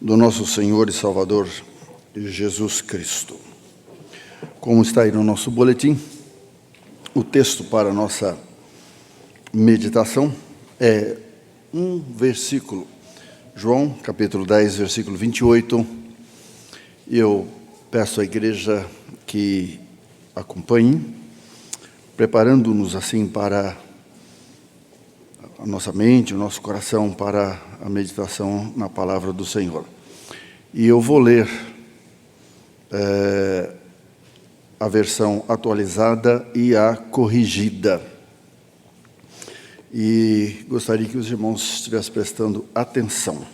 do nosso Senhor e Salvador Jesus Cristo. Como está aí no nosso boletim, o texto para a nossa meditação é um versículo, João, capítulo 10, versículo 28. Eu peço à igreja que acompanhe, preparando-nos assim para a nossa mente, o nosso coração para a meditação na palavra do Senhor. E eu vou ler a versão atualizada e a corrigida. E gostaria que os irmãos estivessem prestando atenção.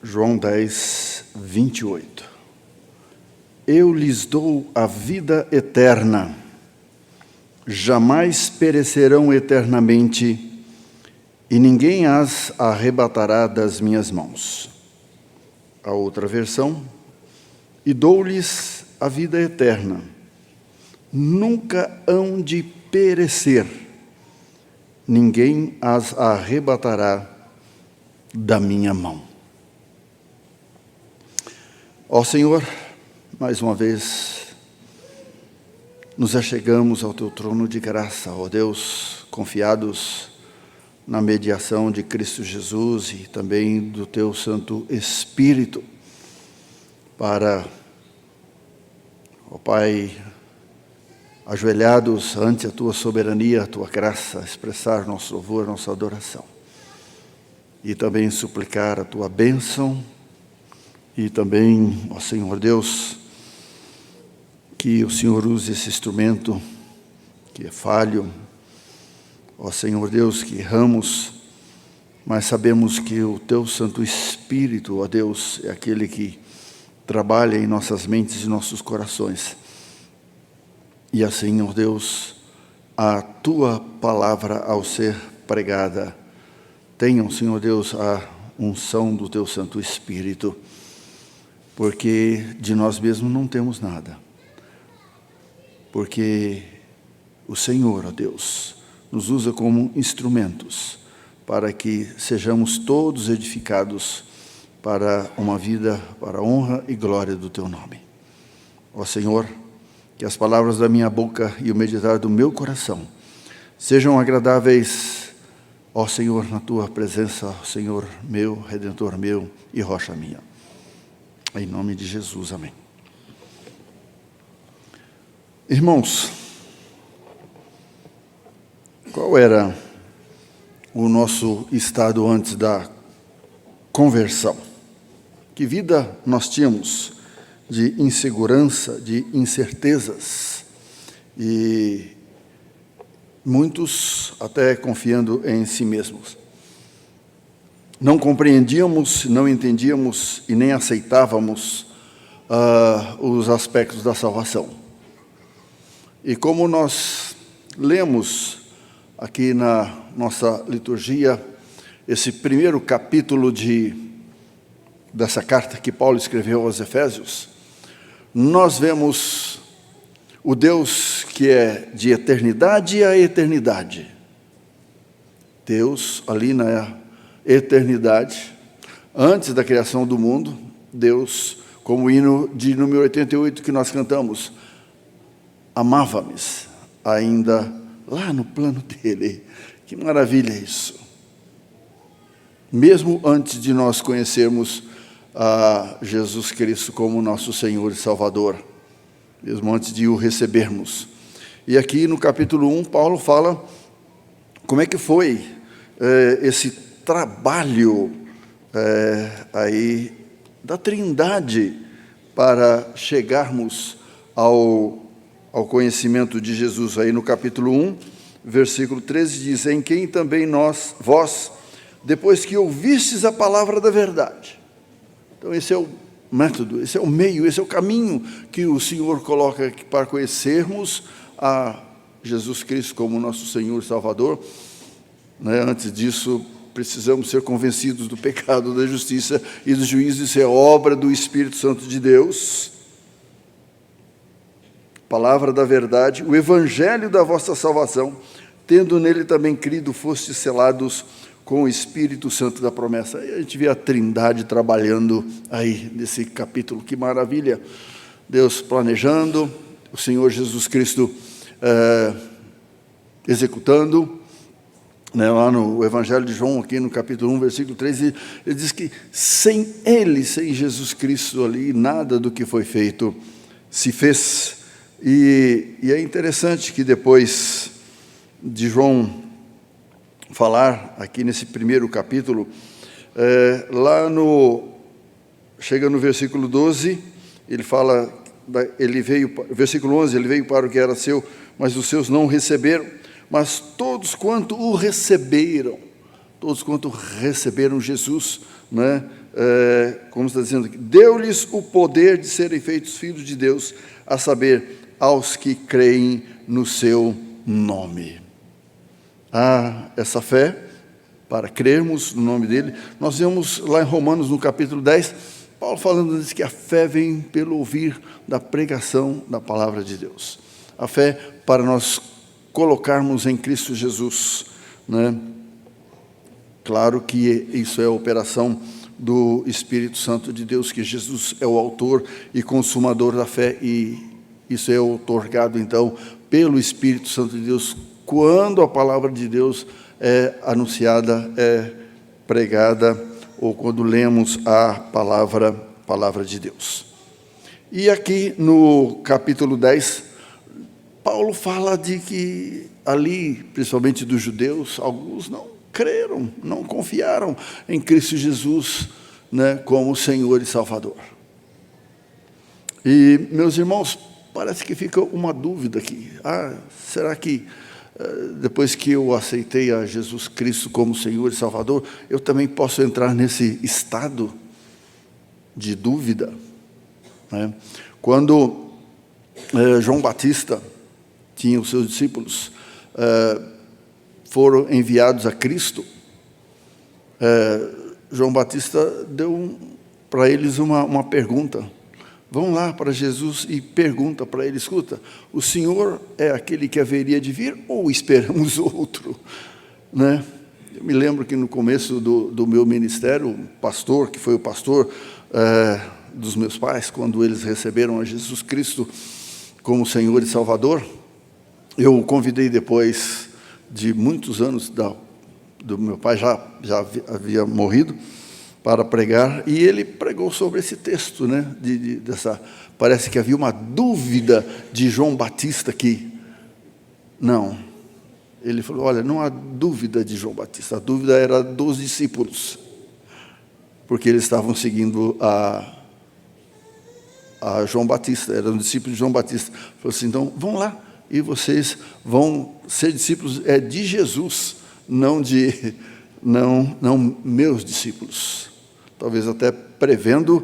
João 10, 28. Eu lhes dou a vida eterna, jamais perecerão eternamente, e ninguém as arrebatará das minhas mãos. A outra versão, e dou-lhes a vida eterna, nunca hão de perecer, ninguém as arrebatará da minha mão. Ó Senhor, mais uma vez, nos achegamos ao Teu trono de graça, ó Deus, confiados na mediação de Cristo Jesus e também do Teu Santo Espírito, para, ó Pai, ajoelhados ante a Tua soberania, a Tua graça, expressar nosso louvor, nossa adoração. E também suplicar a Tua bênção e também, ó Senhor Deus, que o Senhor use esse instrumento que é falho, ó Senhor Deus, que erramos, mas sabemos que o Teu Santo Espírito, ó Deus, é aquele que trabalha em nossas mentes e nossos corações. E assim, ó Deus, a Tua palavra ao ser pregada, tenham, Senhor Deus, a unção do Teu Santo Espírito, porque de nós mesmos não temos nada. Porque o Senhor, ó Deus, nos usa como instrumentos para que sejamos todos edificados para uma vida, para a honra e glória do Teu nome. Ó Senhor, que as palavras da minha boca e o meditar do meu coração sejam agradáveis, ó Senhor, na Tua presença, ó Senhor meu, Redentor meu e rocha minha. Em nome de Jesus, amém. Irmãos, qual era o nosso estado antes da conversão? Que vida nós tínhamos de insegurança, de incertezas, e muitos até confiando em si mesmos. Não compreendíamos, não entendíamos e nem aceitávamos os aspectos da salvação. E como nós lemos aqui na nossa liturgia, esse primeiro capítulo dessa carta que Paulo escreveu aos Efésios, nós vemos o Deus que é de eternidade a eternidade. Deus, ali na eternidade, antes da criação do mundo, Deus, como o hino de número 88 que nós cantamos, amava-me ainda lá no plano dele. Que maravilha isso! Mesmo antes de nós conhecermos a Jesus Cristo como nosso Senhor e Salvador, mesmo antes de o recebermos. E aqui no capítulo 1, Paulo fala como é que foi esse trabalho aí da Trindade para chegarmos ao conhecimento de Jesus. Aí no capítulo 1, versículo 13, diz: em quem também vós, depois que ouvistes a palavra da verdade. Então esse é o método, esse é o meio, esse é o caminho que o Senhor coloca aqui para conhecermos a Jesus Cristo como nosso Senhor e Salvador. Antes disso, precisamos ser convencidos do pecado, da justiça e do juízo. Isso é obra do Espírito Santo de Deus. Palavra da verdade, o evangelho da vossa salvação, tendo nele também crido, fostes selados com o Espírito Santo da promessa. E a gente vê a Trindade trabalhando aí nesse capítulo. Que maravilha! Deus planejando, o Senhor Jesus Cristo executando. Lá no Evangelho de João, aqui no capítulo 1, versículo 3, ele diz que sem Ele, sem Jesus Cristo ali, nada do que foi feito se fez. E é interessante que depois de João falar, aqui nesse primeiro capítulo, chega no versículo 12, ele fala, versículo 11, ele veio para o que era seu, mas os seus não receberam. Mas todos quanto o receberam, Jesus, né? Como está dizendo aqui, deu-lhes o poder de serem feitos filhos de Deus, a saber, aos que creem no seu nome. Essa fé, para crermos no nome dele, nós vemos lá em Romanos, no capítulo 10, Paulo falando que a fé vem pelo ouvir da pregação da palavra de Deus. A fé para nós colocarmos em Cristo Jesus, né? Claro que isso é a operação do Espírito Santo de Deus, que Jesus é o autor e consumador da fé, e isso é outorgado, então, pelo Espírito Santo de Deus, quando a palavra de Deus é anunciada, é pregada, ou quando lemos a palavra de Deus. E aqui no capítulo 10, Paulo fala de que ali, principalmente dos judeus, alguns não creram, não confiaram em Cristo Jesus, né, como Senhor e Salvador. E, meus irmãos, parece que fica uma dúvida aqui. Será que depois que eu aceitei a Jesus Cristo como Senhor e Salvador, eu também posso entrar nesse estado de dúvida, né? Quando João Batista tinha os seus discípulos, foram enviados a Cristo, João Batista deu para eles uma pergunta. Vão lá para Jesus e pergunta para ele, escuta, o Senhor é aquele que haveria de vir ou esperamos outro? Né? Eu me lembro que no começo do meu ministério, o pastor, que foi o pastor dos meus pais, quando eles receberam a Jesus Cristo como Senhor e Salvador, eu o convidei depois de muitos anos, do meu pai já havia morrido, para pregar, e ele pregou sobre esse texto, né? Parece que havia uma dúvida de João Batista aqui. Não. Ele falou, olha, não há dúvida de João Batista, a dúvida era dos discípulos, porque eles estavam seguindo a João Batista, eram discípulos de João Batista. Ele falou assim, então, vão lá, e vocês vão ser discípulos de Jesus, não meus discípulos. Talvez até prevendo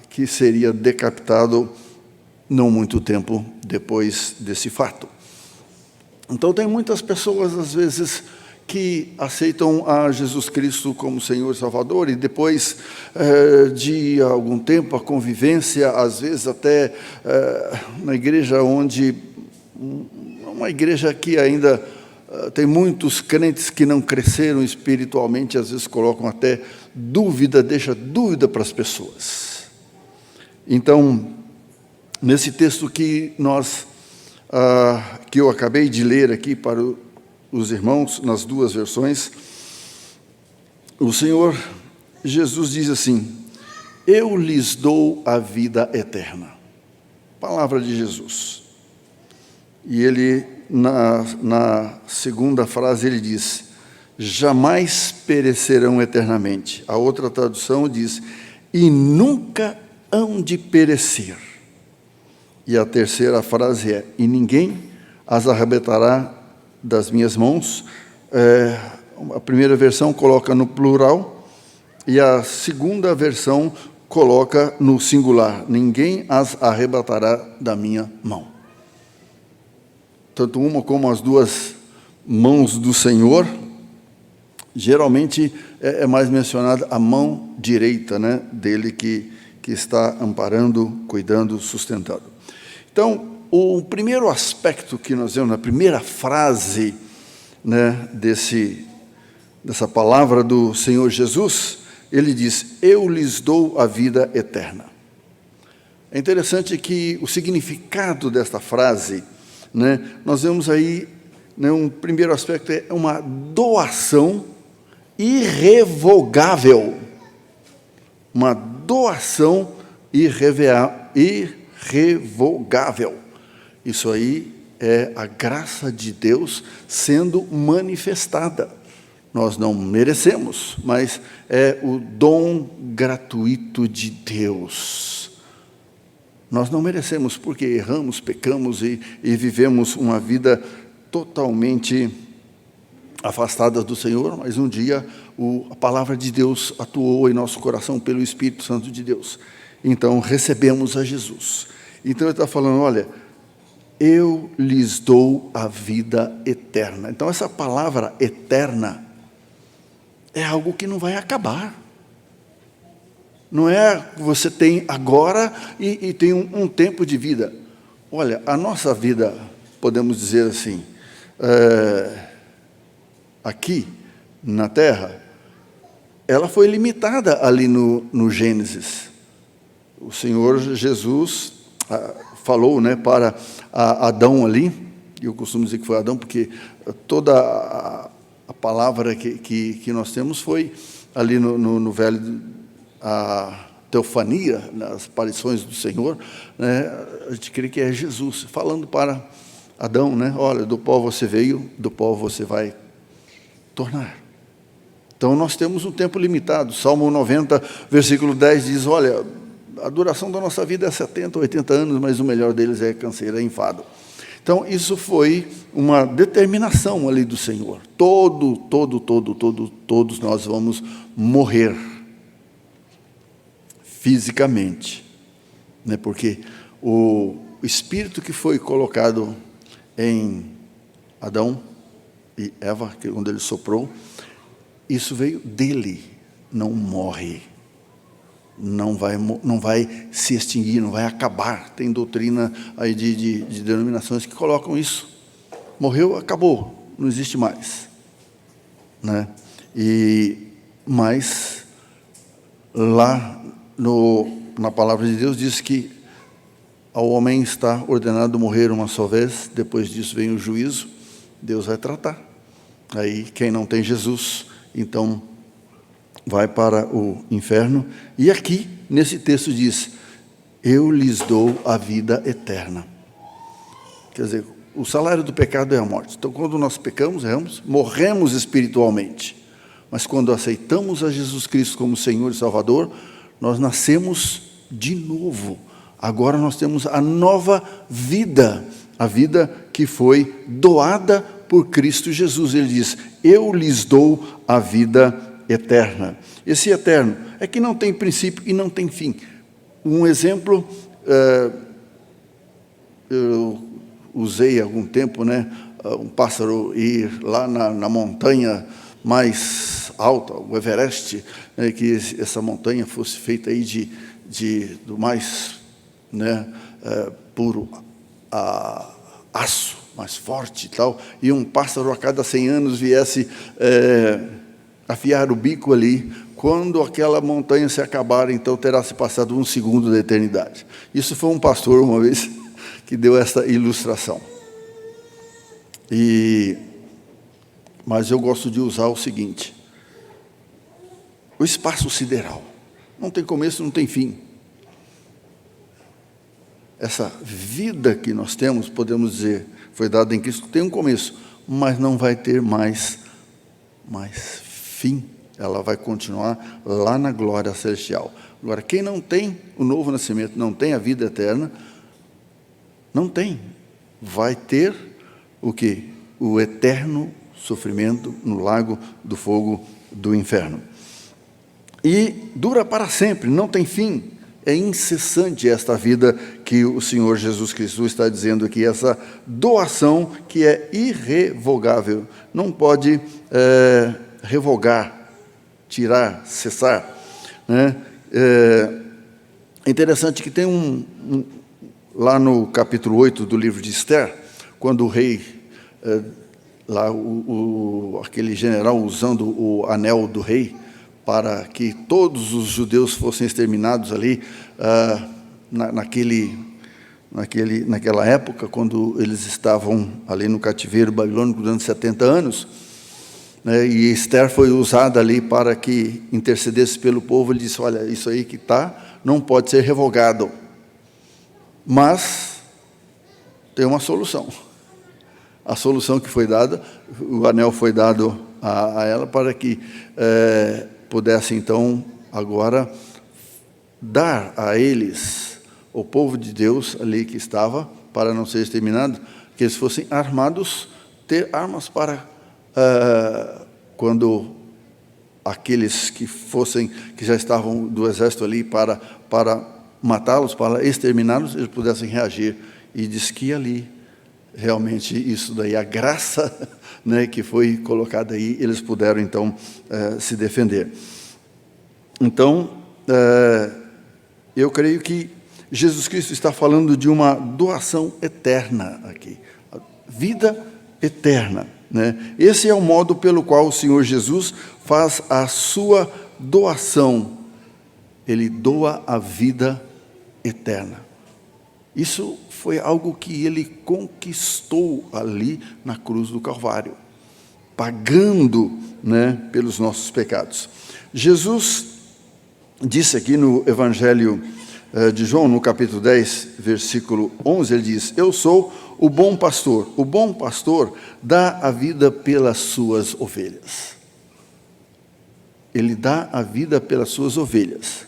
que seria decapitado não muito tempo depois desse fato. Então, tem muitas pessoas, às vezes, que aceitam a Jesus Cristo como Senhor e Salvador, e depois de algum tempo, a convivência, às vezes até na igreja uma igreja que ainda tem muitos crentes que não cresceram espiritualmente, às vezes colocam até dúvida, deixa dúvida para as pessoas. Então, nesse texto que eu acabei de ler aqui para os irmãos, nas duas versões, o Senhor Jesus diz assim, eu lhes dou a vida eterna. Palavra de Jesus. E ele, na segunda frase, ele diz, jamais perecerão eternamente. A outra tradução diz, e nunca hão de perecer. E a terceira frase é, e ninguém as arrebatará das minhas mãos. A primeira versão coloca no plural, e a segunda versão coloca no singular, ninguém as arrebatará da minha mão. Tanto uma como as duas mãos do Senhor, geralmente é mais mencionada a mão direita, né, dele que está amparando, cuidando, sustentando. Então, o primeiro aspecto que nós vemos na primeira frase, né, dessa palavra do Senhor Jesus, ele diz: eu lhes dou a vida eterna. É interessante que o significado desta frase, né, nós vemos aí, né, um primeiro aspecto é uma doação irrevogável. Uma doação irrevogável. Isso aí é a graça de Deus sendo manifestada. Nós não merecemos, mas é o dom gratuito de Deus. Nós não merecemos porque erramos, pecamos e vivemos uma vida totalmente afastada do Senhor, mas um dia a palavra de Deus atuou em nosso coração pelo Espírito Santo de Deus. Então recebemos a Jesus. Então ele está falando, olha, eu lhes dou a vida eterna. Então essa palavra eterna é algo que não vai acabar. Não é que você tem agora e tem um tempo de vida. Olha, a nossa vida, podemos dizer assim, aqui na Terra, ela foi limitada ali no Gênesis. O Senhor Jesus falou, né, para Adão ali, eu costumo dizer que foi Adão, porque toda a palavra que nós temos foi ali no Velho, a teofania, nas aparições do Senhor, né, a gente crê que é Jesus, falando para Adão, né, olha, do pó você veio, do pó você vai tornar. Então nós temos um tempo limitado. Salmo 90, versículo 10 diz, olha, a duração da nossa vida é 70, 80 anos, mas o melhor deles é canseira, é enfado. Então isso foi uma determinação ali do Senhor. Todos nós vamos morrer fisicamente, né? Porque o espírito que foi colocado em Adão e Eva, que quando ele soprou, isso veio dele, não morre, não vai se extinguir, não vai acabar. Tem doutrina aí de denominações que colocam isso. Morreu, acabou, não existe mais, né? Mas lá na palavra de Deus diz que ao homem está ordenado morrer uma só vez, depois disso vem o juízo, Deus vai tratar. Aí quem não tem Jesus, então vai para o inferno. E aqui, nesse texto diz, eu lhes dou a vida eterna. Quer dizer, o salário do pecado é a morte. Então, quando nós pecamos, erramos, morremos espiritualmente. Mas quando aceitamos a Jesus Cristo como Senhor e Salvador, nós nascemos de novo. Agora nós temos a nova vida, a vida que foi doada por Cristo Jesus. Ele diz, eu lhes dou a vida eterna. Esse eterno é que não tem princípio e não tem fim. Um exemplo, eu usei há algum tempo, né, um pássaro ir lá na montanha mais alta, o Everest, né, que essa montanha fosse feita aí do mais, né, puro aço, mais forte e tal, e um pássaro a cada 100 anos viesse afiar o bico ali. Quando aquela montanha se acabar, então terá se passado 1 segundo da eternidade. Isso foi um pastor uma vez que deu essa ilustração. Mas eu gosto de usar o seguinte: o espaço sideral não tem começo, não tem fim. Essa vida que nós temos, podemos dizer, foi dada em Cristo, tem um começo, mas não vai ter mais fim. Ela vai continuar lá na glória celestial. Agora, quem não tem o novo nascimento, não tem a vida eterna, não tem. Vai ter o quê? O eterno sofrimento no lago do fogo do inferno. E dura para sempre, não tem fim. É incessante esta vida que o Senhor Jesus Cristo está dizendo aqui, essa doação que é irrevogável, não pode revogar, tirar, cessar, né? É interessante que tem lá no capítulo 8 do livro de Esther, quando o rei lá aquele general usando o anel do rei para que todos os judeus fossem exterminados ali, naquela época, quando eles estavam ali no cativeiro babilônico durante 70 anos, né, e Esther foi usada ali para que intercedesse pelo povo. Ele disse: olha, isso aí que está, não pode ser revogado, mas tem uma solução. A solução que foi dada, o anel foi dado a ela para que pudesse, então, agora dar a eles, o povo de Deus ali que estava, para não ser exterminado, que eles fossem armados, ter armas para, quando aqueles que já estavam do exército ali para matá-los, para exterminá-los, eles pudessem reagir. E diz que ali, realmente, isso daí, a graça, né, que foi colocada aí, eles puderam, então, se defender. Então, eu creio que Jesus Cristo está falando de uma doação eterna aqui, vida eterna, né? Esse é o modo pelo qual o Senhor Jesus faz a sua doação. Ele doa a vida eterna. Isso foi algo que ele conquistou ali na cruz do Calvário, pagando, né, pelos nossos pecados. Jesus disse aqui no Evangelho de João, no capítulo 10, versículo 11, ele diz: eu sou o bom pastor. O bom pastor dá a vida pelas suas ovelhas. Ele dá a vida pelas suas ovelhas.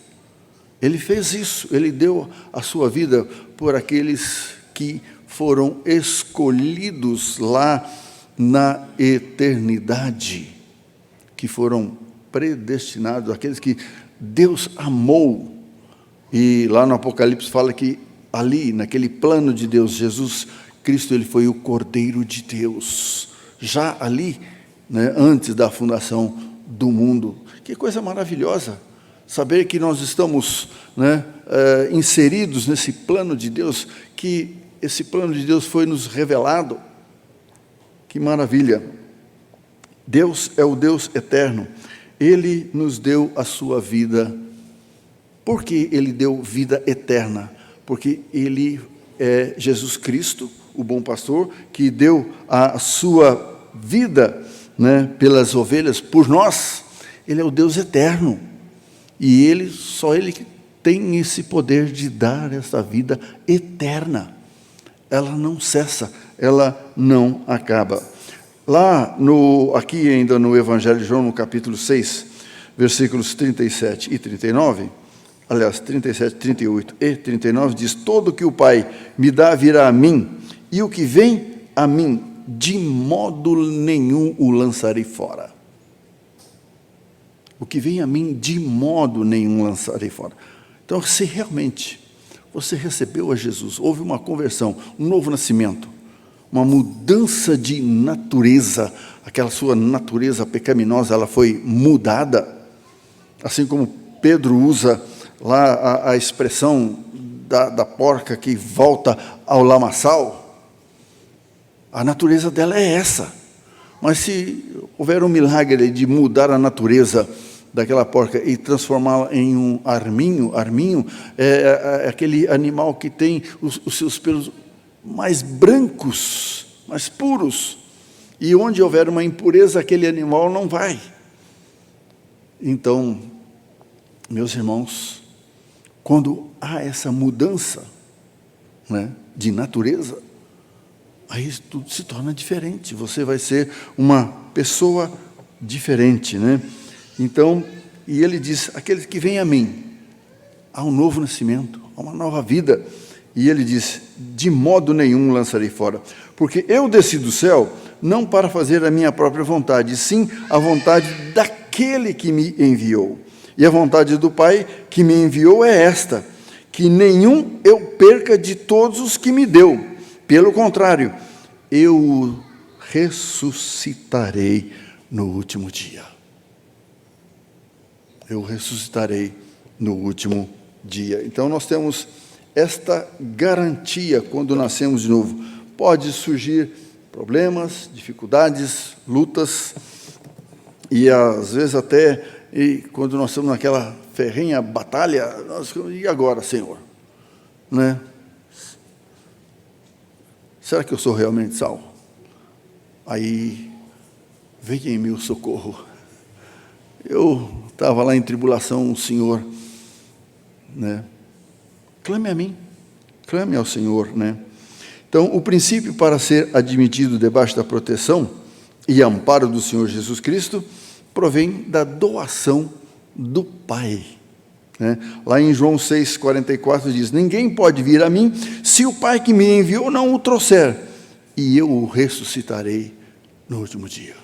Ele fez isso, ele deu a sua vida por aqueles que foram escolhidos lá na eternidade, que foram predestinados, aqueles que Deus amou. E lá no Apocalipse fala que ali, naquele plano de Deus, Jesus Cristo, ele foi o Cordeiro de Deus, já ali, né, antes da fundação do mundo. Que coisa maravilhosa saber que nós estamos, né, inseridos nesse plano de Deus, que esse plano de Deus foi nos revelado. Que maravilha! Deus é o Deus eterno. Ele nos deu a sua vida. Por que ele deu vida eterna? Porque ele é Jesus Cristo, o bom pastor, que deu a sua vida, né, pelas ovelhas, por nós. Ele é o Deus eterno. E só ele que tem esse poder de dar essa vida eterna. Ela não cessa, ela não acaba. Lá, aqui ainda no Evangelho de João, no capítulo 6, versículos 37 e 39, aliás, 37, 38 e 39, diz: todo que o Pai me dá virá a mim, e o que vem a mim, de modo nenhum o lançarei fora. O que vem a mim, de modo nenhum lançarei fora. Então, se realmente você recebeu a Jesus, houve uma conversão, um novo nascimento, uma mudança de natureza, aquela sua natureza pecaminosa, ela foi mudada, assim como Pedro usa lá a expressão da porca que volta ao lamaçal. A natureza dela é essa. Mas se houver um milagre de mudar a natureza daquela porca e transformá-la em um arminho é aquele animal que tem os seus pelos mais brancos, mais puros, e onde houver uma impureza, aquele animal não vai. Então, meus irmãos, quando há essa mudança, né, de natureza, aí tudo se torna diferente. Você vai ser uma pessoa diferente, né? Então, e ele diz: aqueles que vêm a mim, há um novo nascimento, há uma nova vida. E ele diz: de modo nenhum lançarei fora, porque eu desci do céu não para fazer a minha própria vontade, sim a vontade daquele que me enviou. E a vontade do Pai que me enviou é esta: que nenhum eu perca de todos os que me deu. Pelo contrário, eu o ressuscitarei no último dia. Eu ressuscitarei no último dia. Então nós temos esta garantia quando nascemos de novo. Pode surgir problemas, dificuldades, lutas, e às vezes até, quando nós estamos naquela ferrenha batalha, e agora, Senhor? Né? Será que eu sou realmente salvo? Aí, venha em meu socorro. Eu estava lá em tribulação, o Senhor, né? Clame a mim, clame ao Senhor, né? Então, o princípio para ser admitido debaixo da proteção e amparo do Senhor Jesus Cristo provém da doação do Pai. Né? Lá em João 6,44 diz: ninguém pode vir a mim se o Pai que me enviou não o trouxer, e eu o ressuscitarei no último dia.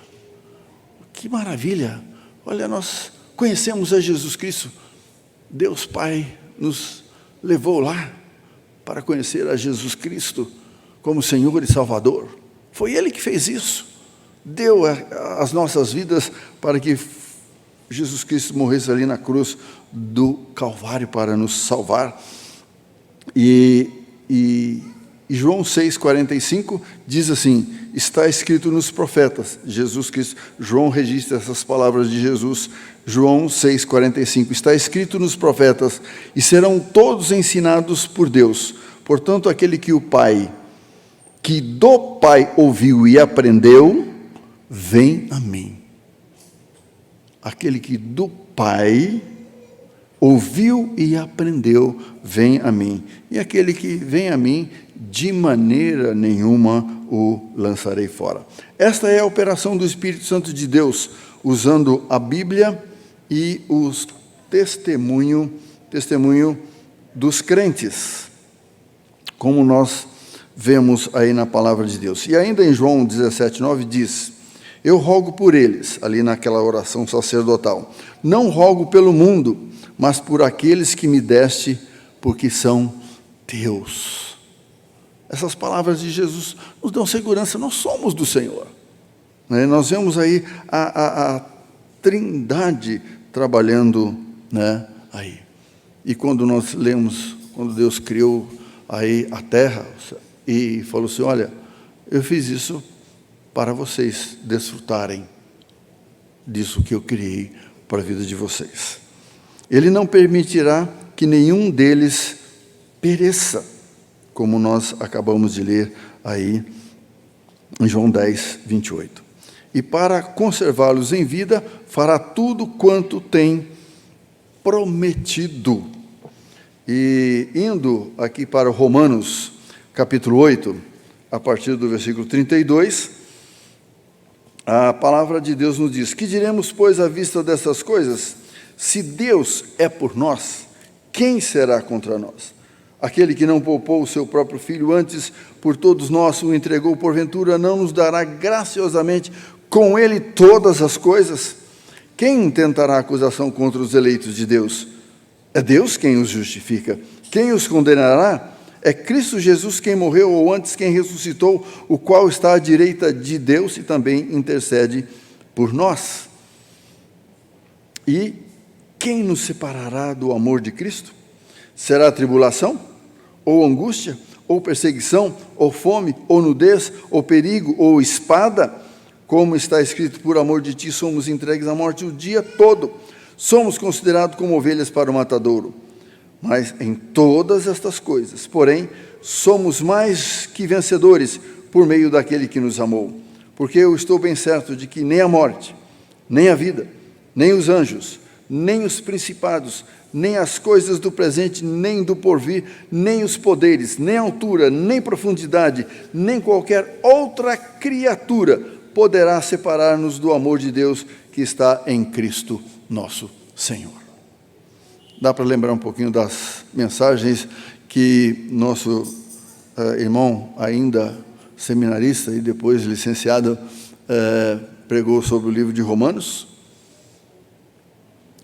Que maravilha! Olha, nós conhecemos a Jesus Cristo. Deus Pai nos levou lá para conhecer a Jesus Cristo como Senhor e Salvador. Foi Ele que fez isso. Deu as nossas vidas para que Jesus Cristo morresse ali na cruz do Calvário para nos salvar. E João 6,45 diz assim: está escrito nos profetas, Jesus Cristo, João registra essas palavras de Jesus, João 6,45, está escrito nos profetas, e serão todos ensinados por Deus. Portanto, aquele que do Pai ouviu e aprendeu, vem a mim. Aquele que do Pai ouviu e aprendeu, vem a mim. E aquele que vem a mim, de maneira nenhuma o lançarei fora. Esta é a operação do Espírito Santo de Deus, usando a Bíblia e os testemunho dos crentes, como nós vemos aí na palavra de Deus. E ainda em João 17,9 diz: eu rogo por eles, ali naquela oração sacerdotal, não rogo pelo mundo, mas por aqueles que me deste, porque são teus. Essas palavras de Jesus nos dão segurança, nós somos do Senhor. Né? Nós vemos aí a Trindade trabalhando, né, aí. E quando nós lemos, quando Deus criou aí a terra, e falou assim: olha, eu fiz isso para vocês desfrutarem disso que eu criei para a vida de vocês. Ele não permitirá que nenhum deles pereça, como nós acabamos de ler aí em João 10, 28. E para conservá-los em vida, fará tudo quanto tem prometido. E indo aqui para Romanos, capítulo 8, a partir do versículo 32, a palavra de Deus nos diz: que diremos, pois, à vista dessas coisas? Se Deus é por nós, quem será contra nós? Aquele que não poupou o seu próprio filho, antes por todos nós o entregou, porventura não nos dará graciosamente com ele todas as coisas? Quem intentará acusação contra os eleitos de Deus? É Deus quem os justifica. Quem os condenará? É Cristo Jesus quem morreu, ou antes quem ressuscitou, o qual está à direita de Deus e também intercede por nós. E quem nos separará do amor de Cristo? Será tribulação, ou angústia, ou perseguição, ou fome, ou nudez, ou perigo, ou espada? Como está escrito: por amor de ti somos entregues à morte o dia todo. Somos considerados como ovelhas para o matadouro. Mas em todas estas coisas, porém, somos mais que vencedores por meio daquele que nos amou. Porque eu estou bem certo de que nem a morte, nem a vida, nem os anjos, nem os principados, nem as coisas do presente, nem do porvir, nem os poderes, nem a altura, nem profundidade, nem qualquer outra criatura poderá separar-nos do amor de Deus que está em Cristo nosso Senhor. Dá para lembrar um pouquinho das mensagens que nosso irmão, ainda seminarista e depois licenciado, pregou sobre o livro de Romanos?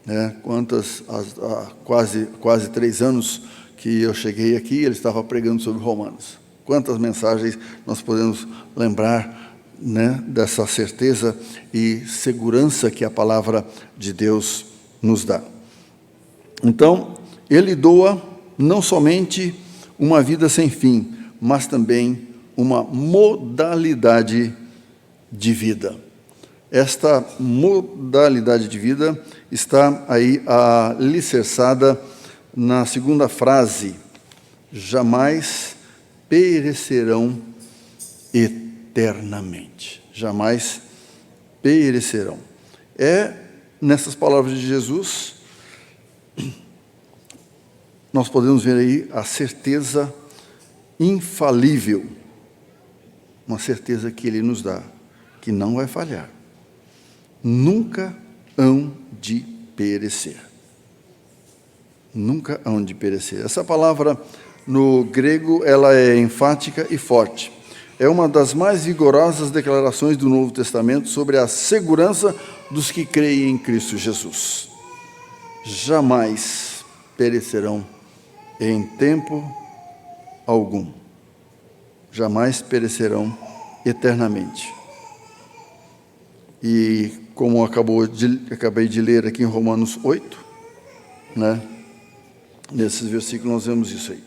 Há quase 3 anos que eu cheguei aqui, ele estava pregando sobre Romanos. Quantas mensagens nós podemos lembrar, né, dessa certeza e segurança que a palavra de Deus nos dá. Então, ele doa não somente uma vida sem fim, mas também uma modalidade de vida. Esta modalidade de vida está aí alicerçada na segunda frase: jamais perecerão eternamente. Jamais perecerão. É nessas palavras de Jesus, nós podemos ver aí a certeza infalível, uma certeza que Ele nos dá, que não vai falhar. Nunca hão de perecer. Nunca hão de perecer. Essa palavra, no grego, ela é enfática e forte. É uma das mais vigorosas declarações do Novo Testamento sobre a segurança dos que creem em Cristo Jesus. Jamais perecerão em tempo algum. Jamais perecerão eternamente. E como acabei de ler aqui em Romanos 8, né? Nesses versículos nós vemos isso aí.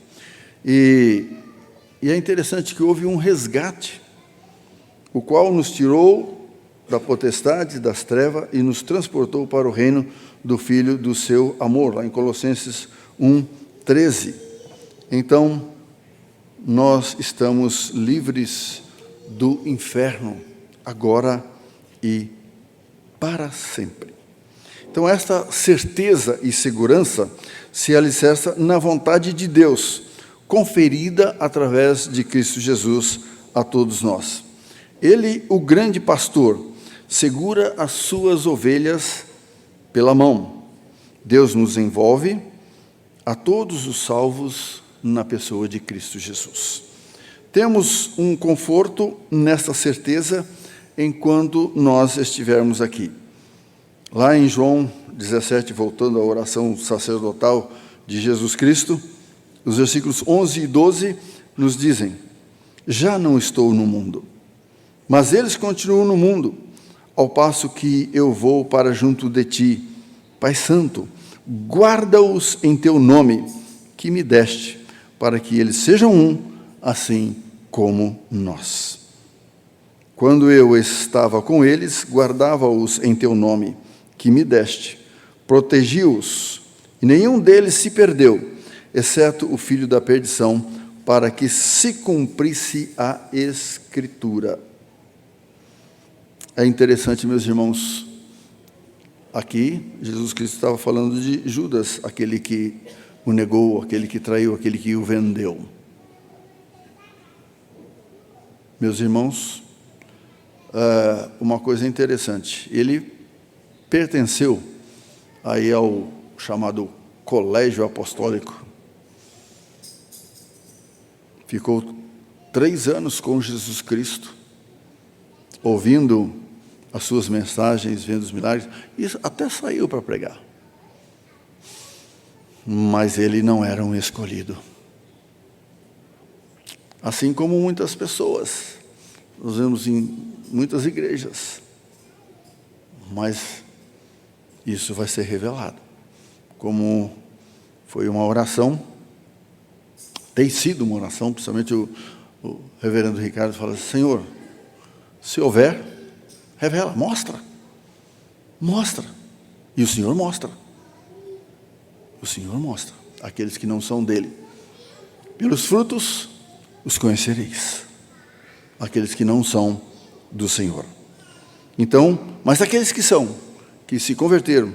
E é interessante que houve um resgate, o qual nos tirou da potestade das trevas e nos transportou para o reino do Filho do seu amor, lá em Colossenses 1:13. Então, nós estamos livres do inferno, agora e para sempre. Então, esta certeza e segurança se alicerça na vontade de Deus, conferida através de Cristo Jesus a todos nós. Ele, o grande pastor, segura as suas ovelhas pela mão. Deus nos envolve a todos os salvos na pessoa de Cristo Jesus. Temos um conforto nesta certeza enquanto nós estivermos aqui. Lá em João 17, voltando à oração sacerdotal de Jesus Cristo, os versículos 11 e 12 nos dizem: já não estou no mundo, mas eles continuam no mundo, ao passo que eu vou para junto de ti. Pai Santo, guarda-os em teu nome, que me deste, para que eles sejam um, assim como nós. Quando eu estava com eles, guardava-os em teu nome, que me deste, protegi-os, e nenhum deles se perdeu, exceto o filho da perdição, para que se cumprisse a Escritura. É interessante, meus irmãos, aqui Jesus Cristo estava falando de Judas, aquele que o negou, aquele que traiu, aquele que o vendeu. Meus irmãos, uma coisa interessante, ele pertenceu aí ao chamado colégio apostólico. Ficou 3 anos com Jesus Cristo, ouvindo as suas mensagens, vendo os milagres, e até saiu para pregar. Mas ele não era um escolhido. Assim como muitas pessoas, nós vemos em muitas igrejas, mas isso vai ser revelado. Como foi uma oração, tem sido uma oração, principalmente o reverendo Ricardo fala: Senhor, se houver, revela, mostra. E o Senhor mostra. O Senhor mostra aqueles que não são dele. Pelos frutos os conhecereis, aqueles que não são do Senhor. Então, mas aqueles que são, que se converteram,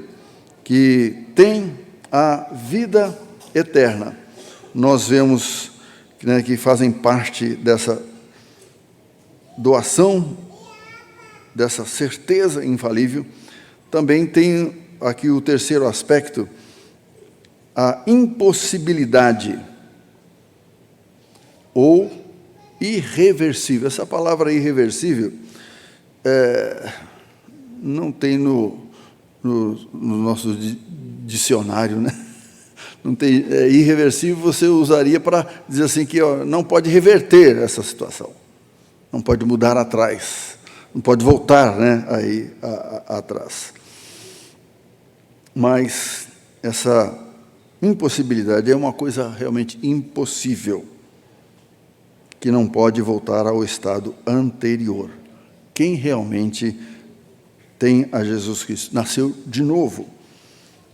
que têm a vida eterna, nós vemos, né, que fazem parte dessa doação, dessa certeza infalível. Também tem aqui o terceiro aspecto, a impossibilidade ou irreversível. Essa palavra irreversível não tem no nosso dicionário, né? Não tem, irreversível você usaria para dizer assim que não pode reverter essa situação, não pode mudar atrás, não pode voltar, né, aí atrás. Mas essa impossibilidade é uma coisa realmente impossível, que não pode voltar ao estado anterior. Quem realmente tem a Jesus Cristo, nasceu de novo,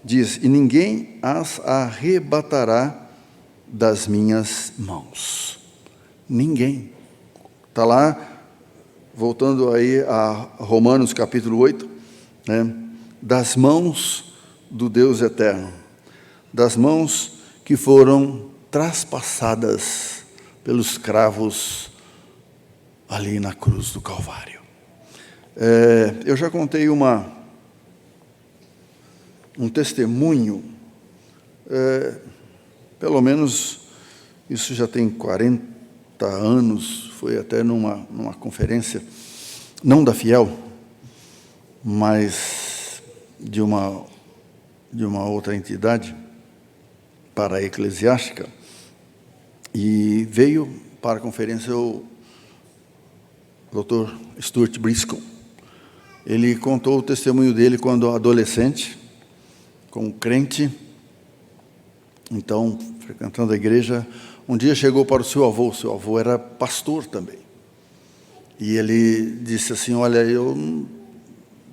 diz, e ninguém as arrebatará das minhas mãos. Ninguém. Está lá, voltando aí a Romanos capítulo 8, né? Das mãos do Deus eterno, das mãos que foram traspassadas pelos cravos ali na cruz do Calvário. Eu já contei um testemunho, pelo menos isso já tem 40 anos, foi até numa conferência, não da Fiel, mas de uma outra entidade para-eclesiástica, e veio para a conferência o Dr. Stuart Briscoe. Ele contou o testemunho dele quando adolescente, como crente, então, frequentando a igreja, um dia chegou para o seu avô era pastor também, e ele disse assim, olha, eu não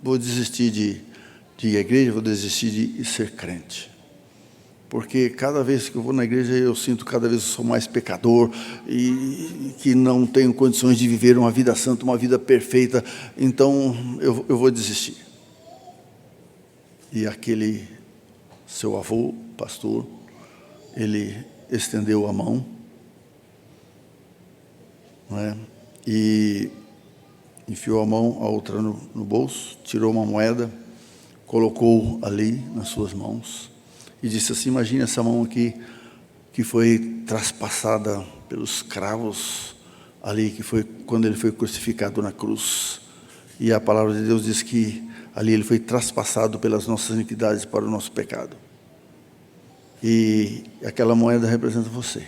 vou desistir de ir à igreja, vou desistir de ser crente, porque cada vez que eu vou na igreja eu sinto cada vez que sou mais pecador e que não tenho condições de viver uma vida santa, uma vida perfeita, então eu vou desistir. E aquele seu avô, pastor, ele estendeu a mão, não é? E enfiou a mão, a outra no bolso, tirou uma moeda, colocou ali nas suas mãos e disse assim, imagine essa mão aqui que foi traspassada pelos cravos ali, que foi quando ele foi crucificado na cruz. E a palavra de Deus diz que ali ele foi traspassado pelas nossas iniquidades para o nosso pecado. E aquela moeda representa você.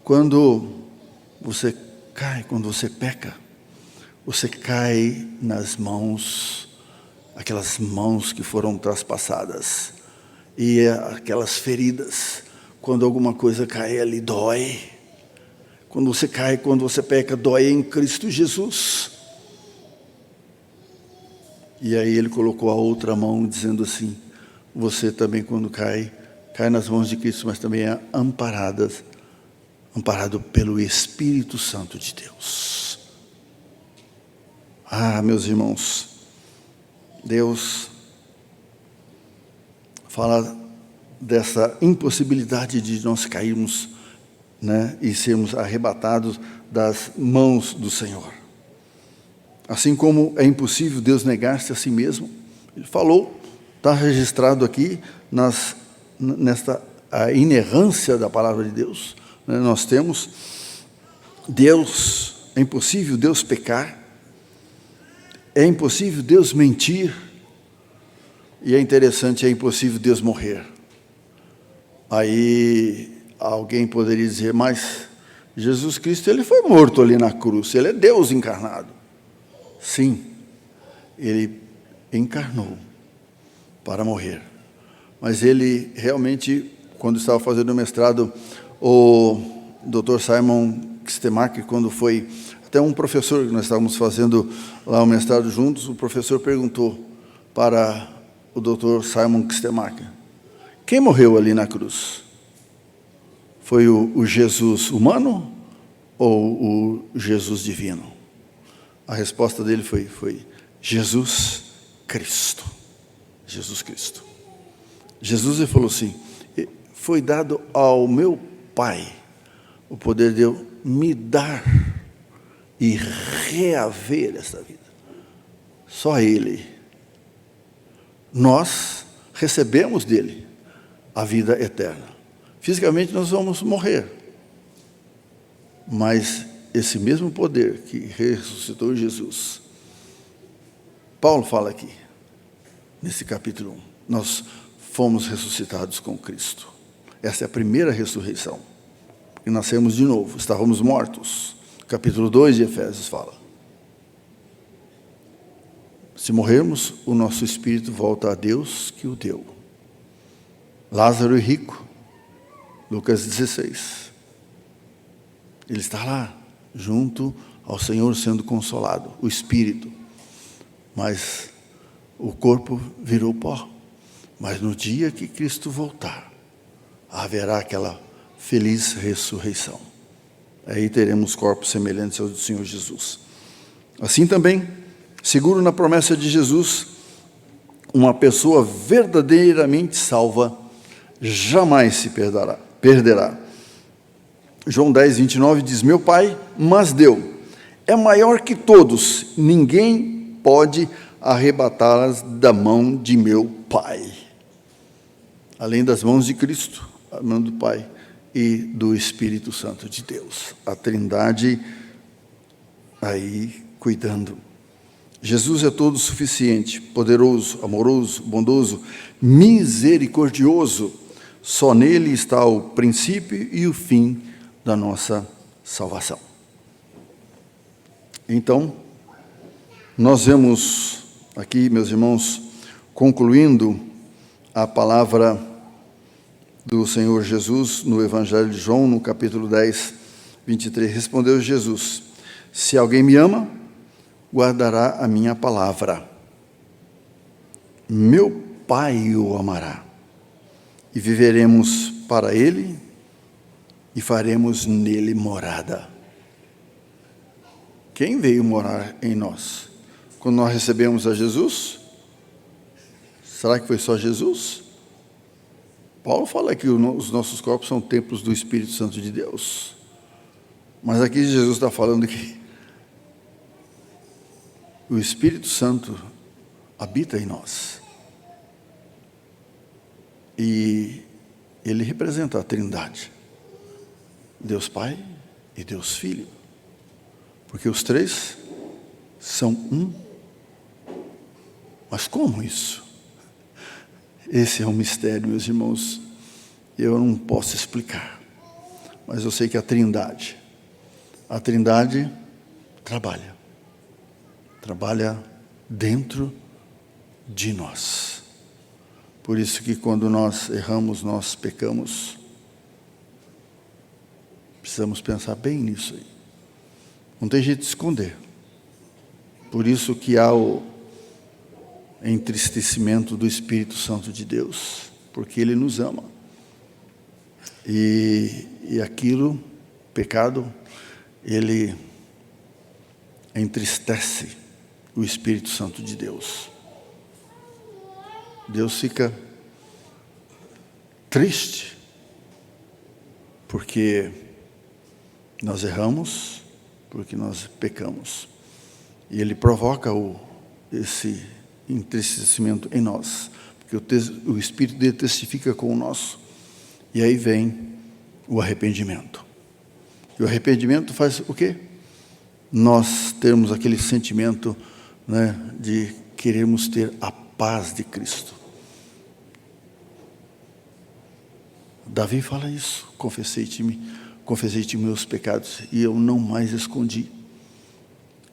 Quando você cai, quando você peca, você cai nas mãos, aquelas mãos que foram traspassadas, e aquelas feridas, quando alguma coisa cai ali, dói. Quando você cai, quando você peca, dói em Cristo Jesus. E aí ele colocou a outra mão, dizendo assim, você também quando cai nas mãos de Cristo, mas também é amparado pelo Espírito Santo de Deus. Ah, meus irmãos, Deus fala dessa impossibilidade de nós cairmos, né, e sermos arrebatados das mãos do Senhor. Assim como é impossível Deus negar-se a si mesmo, Ele falou, está registrado aqui nesta a inerrância da palavra de Deus, né, nós temos Deus, é impossível Deus pecar, é impossível Deus mentir, e é interessante, é impossível Deus morrer. Aí alguém poderia dizer, mas Jesus Cristo, ele foi morto ali na cruz, ele é Deus encarnado. Sim, ele encarnou para morrer, mas ele realmente, quando estava fazendo o mestrado, o Dr. Simon Kistemaker, quando foi, até um professor que nós estávamos fazendo lá o mestrado juntos, o professor perguntou para o Dr. Simon Kistemaker, quem morreu ali na cruz? Foi o Jesus humano ou o Jesus divino? A resposta dele foi Jesus Cristo. Jesus Cristo. Jesus, ele falou assim, foi dado ao meu Pai o poder de eu me dar e reaver esta vida. Só Ele. Nós recebemos dele a vida eterna. Fisicamente nós vamos morrer, mas esse mesmo poder que ressuscitou Jesus, Paulo fala aqui, nesse capítulo 1, nós fomos ressuscitados com Cristo. Essa é a primeira ressurreição, porque nascemos de novo, estávamos mortos. Capítulo 2 de Efésios fala. Se morrermos, o nosso espírito volta a Deus que o deu. Lázaro e rico, Lucas 16. Ele está lá, junto ao Senhor sendo consolado, o Espírito. Mas o corpo virou pó. Mas no dia que Cristo voltar, haverá aquela feliz ressurreição. Aí teremos corpos semelhantes aos do Senhor Jesus. Assim também, seguro na promessa de Jesus, uma pessoa verdadeiramente salva jamais se perderá. João 10, 29 diz: meu Pai mas deu, é maior que todos, ninguém pode arrebatá-las da mão de meu Pai. Além das mãos de Cristo, a mão do Pai e do Espírito Santo de Deus. A Trindade aí cuidando. Jesus é todo suficiente, poderoso, amoroso, bondoso, misericordioso. Só nele está o princípio e o fim da nossa salvação. Então, nós vemos aqui, meus irmãos, concluindo a palavra do Senhor Jesus no Evangelho de João, no capítulo 10, 23. Respondeu Jesus: se alguém me ama, guardará a minha palavra. Meu Pai o amará, e viveremos para ele, e faremos nele morada. Quem veio morar em nós? Quando nós recebemos a Jesus? Será que foi só Jesus? Paulo fala que os nossos corpos são templos do Espírito Santo de Deus. Mas aqui Jesus está falando que o Espírito Santo habita em nós. E ele representa a Trindade. Deus Pai e Deus Filho. Porque os três são um. Mas como isso? Esse é um mistério, meus irmãos. Eu não posso explicar. Mas eu sei que a Trindade trabalha dentro de nós. Por isso que quando nós erramos, nós pecamos, precisamos pensar bem nisso aí. Não tem jeito de esconder. Por isso que há o entristecimento do Espírito Santo de Deus, porque Ele nos ama. E aquilo, pecado, ele entristece o Espírito Santo de Deus. Deus fica triste, porque nós erramos, porque nós pecamos. E Ele provoca esse entristecimento em nós, porque o Espírito dele testifica com o nosso. E aí vem o arrependimento. E o arrependimento faz o quê? Nós temos aquele sentimento, né, de queremos ter a paz de Cristo. Davi fala isso: confessei-te meus pecados e eu não mais escondi.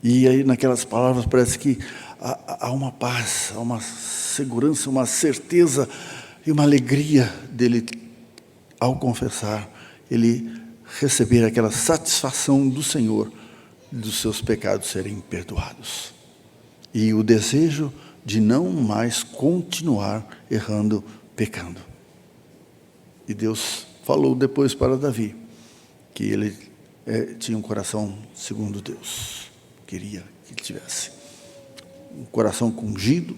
E aí naquelas palavras parece que há uma paz, há uma segurança, uma certeza e uma alegria dele, ao confessar, ele receber aquela satisfação do Senhor, dos seus pecados serem perdoados. E o desejo de não mais continuar errando, pecando. E Deus falou depois para Davi, que ele tinha um coração segundo Deus. Queria que ele tivesse um coração ungido,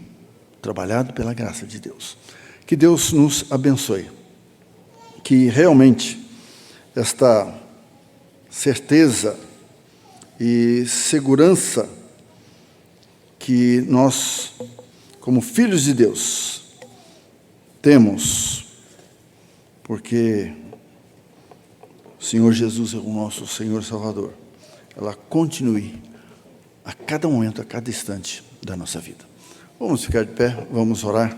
trabalhado pela graça de Deus. Que Deus nos abençoe. Que realmente esta certeza e segurança que nós, como filhos de Deus, temos, porque o Senhor Jesus é o nosso Senhor Salvador, ela continue a cada momento, a cada instante da nossa vida. Vamos ficar de pé, vamos orar.